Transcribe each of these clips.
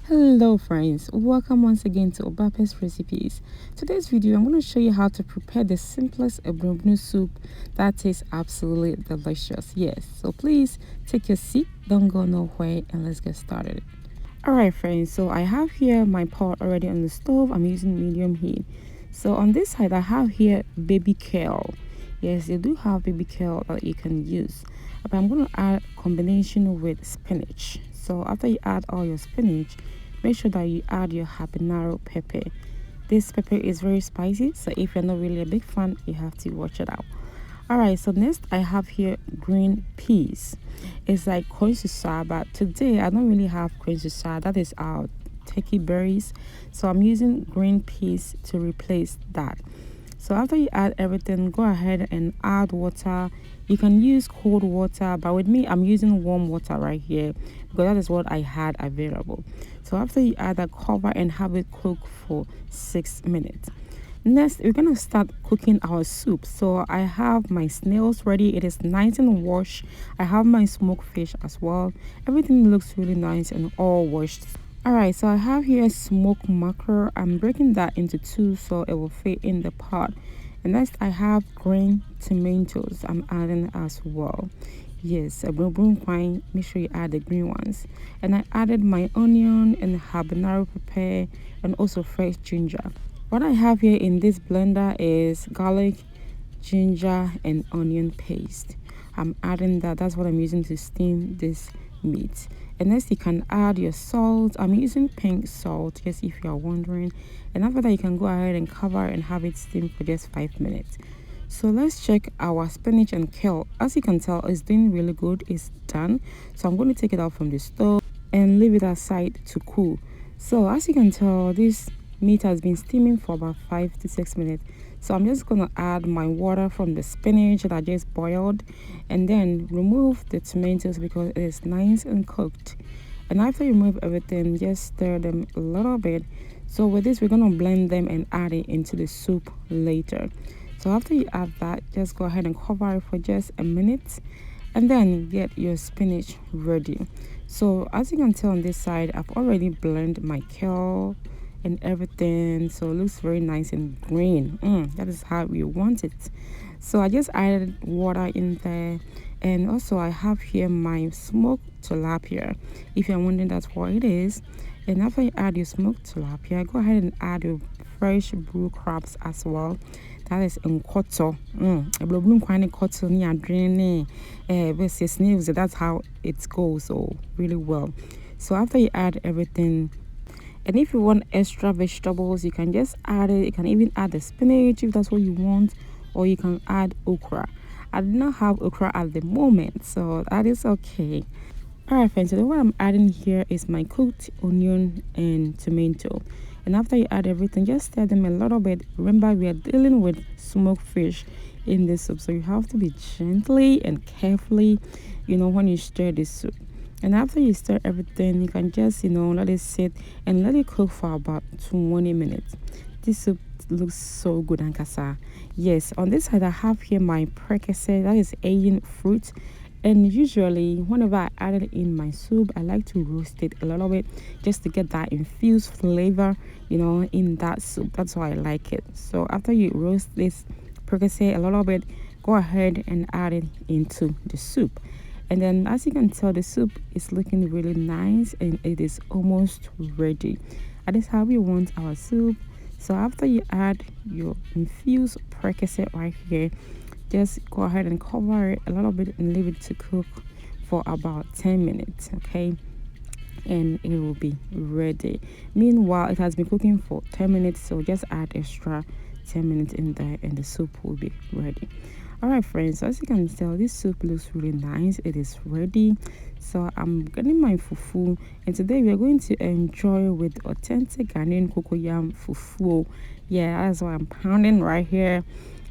Hello friends, welcome once again to OBAAPA'S recipes. Today's video I'm going to show you how to prepare the simplest Abunubunu soup that tastes absolutely delicious. Yes, so please take your seat, don't go nowhere, and let's get started. Alright friends, so I have here my pot already on the stove. I'm using medium heat. So on this side I have here baby kale. Yes, you do have baby kale that you can use, but I'm going to add combination with spinach. So after you add all your spinach, make sure that you add your habanero pepper. This pepper is very spicy, so if you're not really a big fan, you have to watch it out. Alright, so next I have here green peas. It's like corn susa, but today I don't really have corn susa. That is our turkey berries, so I'm using green peas to replace that. So after you add everything, go ahead and add water. You can use cold water, but with me I'm using warm water right here because that is what I had available. So after you add that, cover and have it cook for 6 minutes. Next, we're gonna start cooking our soup. So I have my snails ready. It is nice and washed. I have my smoked fish as well. Everything looks really nice and all washed. Alright, so I have here smoked mackerel. I'm breaking that into two so it will fit in the pot. And next I have green tomatoes I'm adding as well. Yes, a Nkwan, make sure you add the green ones. And I added my onion and habanero pepper and also fresh ginger. What I have here in this blender is garlic, ginger and onion paste. I'm adding that. That's what I'm using to steam this meat. And next you can add your salt. I'm using pink salt, just if you are wondering. And after that you can go ahead and cover and have it steam for just 5 minutes. So let's check our spinach and kale. As you can tell, it's doing really good. It's done. So I'm going to take it out from the stove and leave it aside to cool. So as you can tell, this meat has been steaming for about 5 to 6 minutes. So I'm just going to add my water from the spinach that I just boiled and then remove the tomatoes because it is nice and cooked. And after you remove everything, just stir them a little bit. So with this, we're going to blend them and add it into the soup later. So after you add that, just go ahead and cover it for just a minute and then get your spinach ready. So as you can tell on this side, I've already blended my kale and everything, so it looks very nice and green. That is how we want it. So I just added water in there, and also I have here my smoked tilapia, if you're wondering that's what it is. And after you add your smoked tilapia, go ahead and add your fresh blue crabs as well. That is Nkwan. Snails. That's how it goes, so really well. So after you add everything, and if you want extra vegetables, you can just add it. You can even add the spinach if that's what you want, or you can add okra. I do not have okra at the moment, so that is okay. Alright friends, so what I'm adding here is my cooked onion and tomato. And after you add everything, just stir them a little bit. Remember, we are dealing with smoked fish in this soup, so you have to be gently and carefully, when you stir this soup. And after you stir everything, you can just, let it sit and let it cook for about 20 minutes. This soup looks so good, Ankasa. Yes, on this side, I have here my Prekese, that is Aidan fruit. And usually, whenever I add it in my soup, I like to roast it a little bit just to get that infused flavor, in that soup. That's why I like it. So after you roast this Prekese a little bit, go ahead and add it into the soup. And then as you can tell, the soup is looking really nice and it is almost ready. That is how we want our soup. So after you add your infused Prekese right here, just go ahead and cover it a little bit and leave it to cook for about 10 minutes, okay? And it will be ready. Meanwhile, it has been cooking for 10 minutes, so just add extra 10 minutes in there and the soup will be ready. Alright friends, so as you can tell, this soup looks really nice. It is ready. So I'm getting my fufu, and today we are going to enjoy with authentic Ghanaian Cocoyam Fufu. Yeah, that's what I'm pounding right here.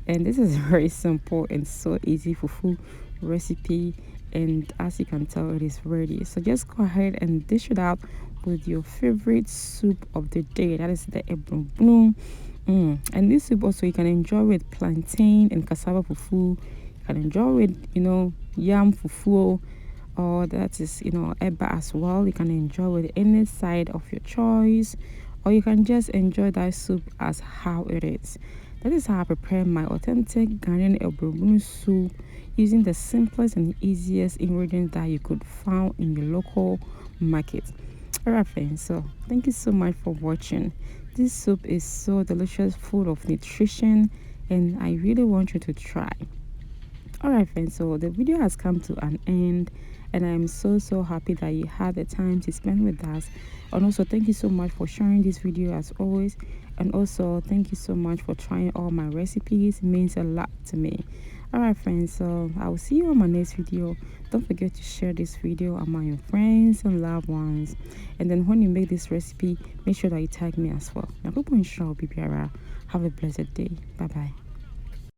And this is very simple and so easy fufu recipe, and as you can tell, it is ready. So just go ahead and dish it out with your favorite soup of the day, that is the Abunubunu. And this soup also you can enjoy with plantain and cassava fufu. You can enjoy with yam fufu, or that is, eba as well. You can enjoy with any side of your choice, or you can just enjoy that soup as how it is. That is how I prepare my authentic Ghanaian Abunubunu soup using the simplest and easiest ingredients that you could find in your local market. Alright friends, so thank you so much for watching. This soup is so delicious, full of nutrition, and I really want you to try. Alright friends, so the video has come to an end, and I'm so happy that you had the time to spend with us. And also thank you so much for sharing this video as always, and also thank you so much for trying all my recipes. It means a lot to me. Alright friends, so I will see you on my next video. Don't forget to share this video among your friends and loved ones, and then when you make this recipe, make sure that you tag me as well. Have a blessed day. Bye bye.